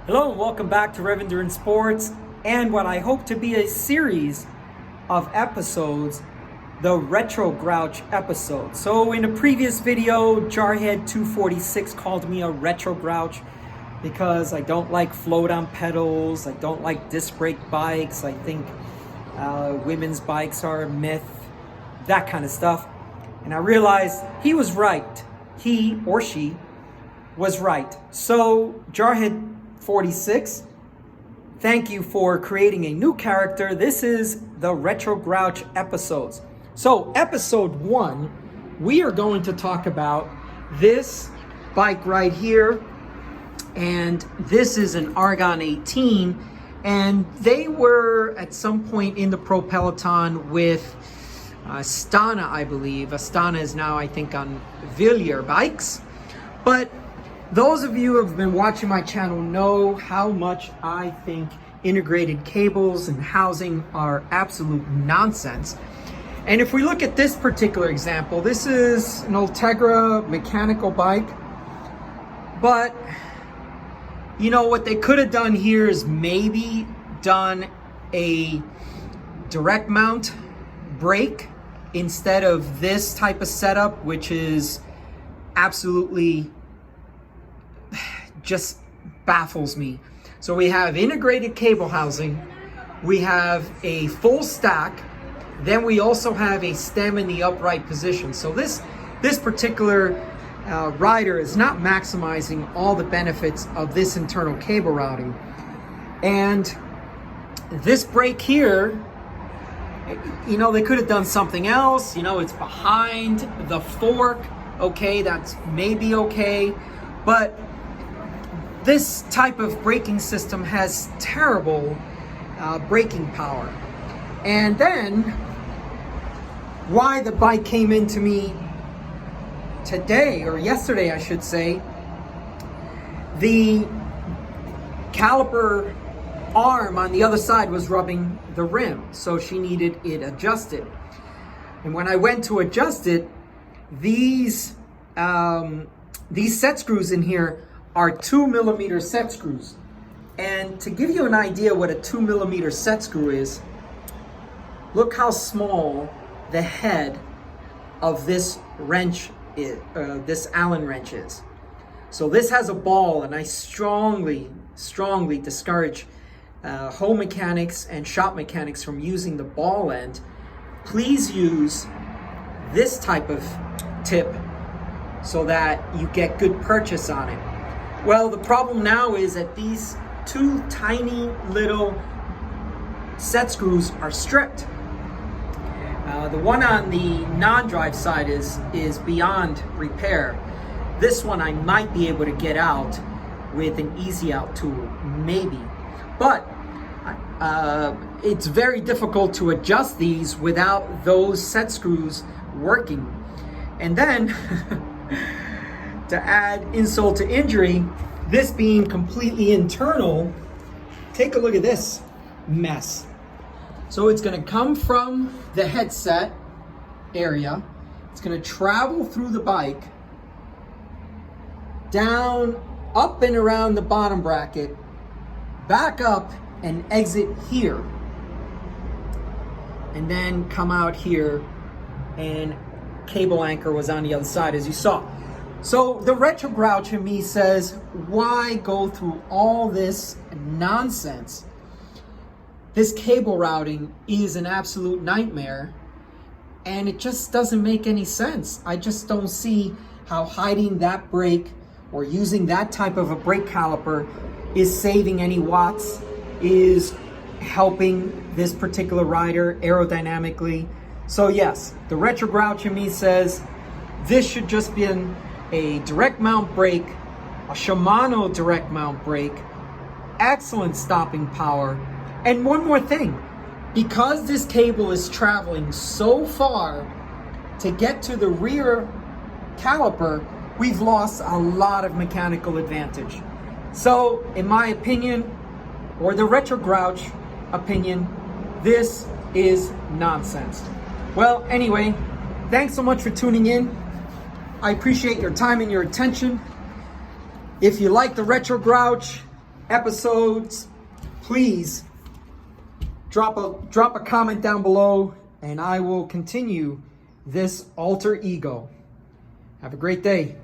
Hello and welcome back to Rev Endurance Sports and what I hope to be a series of episodes, the Retro Grouch episode. So in a previous video, Jarhead246 called me a Retro Grouch because I don't like float-on pedals, I don't like disc brake bikes, I think women's bikes are a myth, that kind of stuff. And I realized he was right. He or she was right. So Jarhead46, thank you for creating a new character. This is the Retro Grouch episodes. So episode 1, we are going to talk about this bike right here, and this is an Argon 18, and they were at some point in the pro peloton with Astana, I believe. Astana is now, I think, on Villiers bikes. But those of you who have been watching my channel know how much I think integrated cables and housing are absolute nonsense. And if we look at this particular example, this is an Ultegra mechanical bike. But, you know, what they could have done here is maybe done a direct mount brake instead of this type of setup, which is absolutely just baffles me. So we have integrated cable housing, we have a full stack, then we also have a stem in the upright position. So this particular rider is not maximizing all the benefits of this internal cable routing. And this brake here, you know, they could have done something else. You know, it's behind the fork. Okay, that's maybe okay. But this type of braking system has terrible braking power. And then, why the bike came into me today, or yesterday I should say, the caliper arm on the other side was rubbing the rim, so she needed it adjusted. And when I went to adjust it, these set screws in here are 2mm set screws. And to give you an idea what a 2mm set screw is, look how small the head of this wrench is, this Allen wrench is. So this has a ball, and I strongly discourage home mechanics and shop mechanics from using the ball end. Please use this type of tip so that you get good purchase on it. Well, the problem now is that these two tiny little set screws are stripped. The one on the non-drive side is beyond repair. This one I might be able to get out with an easy out tool, maybe. But it's very difficult to adjust these without those set screws working. And then, to add insult to injury, this being completely internal, take a look at this mess. So it's going to come from the headset area, it's going to travel through the bike, down, up and around the bottom bracket, back up and exit here, and then come out here, and cable anchor was on the other side, as you saw. So the Retro Grouch in me says, why go through all this nonsense? This cable routing is an absolute nightmare, and it just doesn't make any sense. I just don't see how hiding that brake or using that type of a brake caliper is saving any watts, is helping this particular rider aerodynamically. So yes, the Retro Grouch in me says this should just be a direct mount brake, a Shimano direct mount brake, excellent stopping power. And one more thing, because this cable is traveling so far to get to the rear caliper, we've lost a lot of mechanical advantage. So in my opinion, or the Retro Grouch opinion, this is nonsense. Well, anyway, thanks so much for tuning in. I appreciate your time and your attention. If you like the Retro Grouch, episodes, please drop a comment down below and I will continue this alter ego. Have a great day.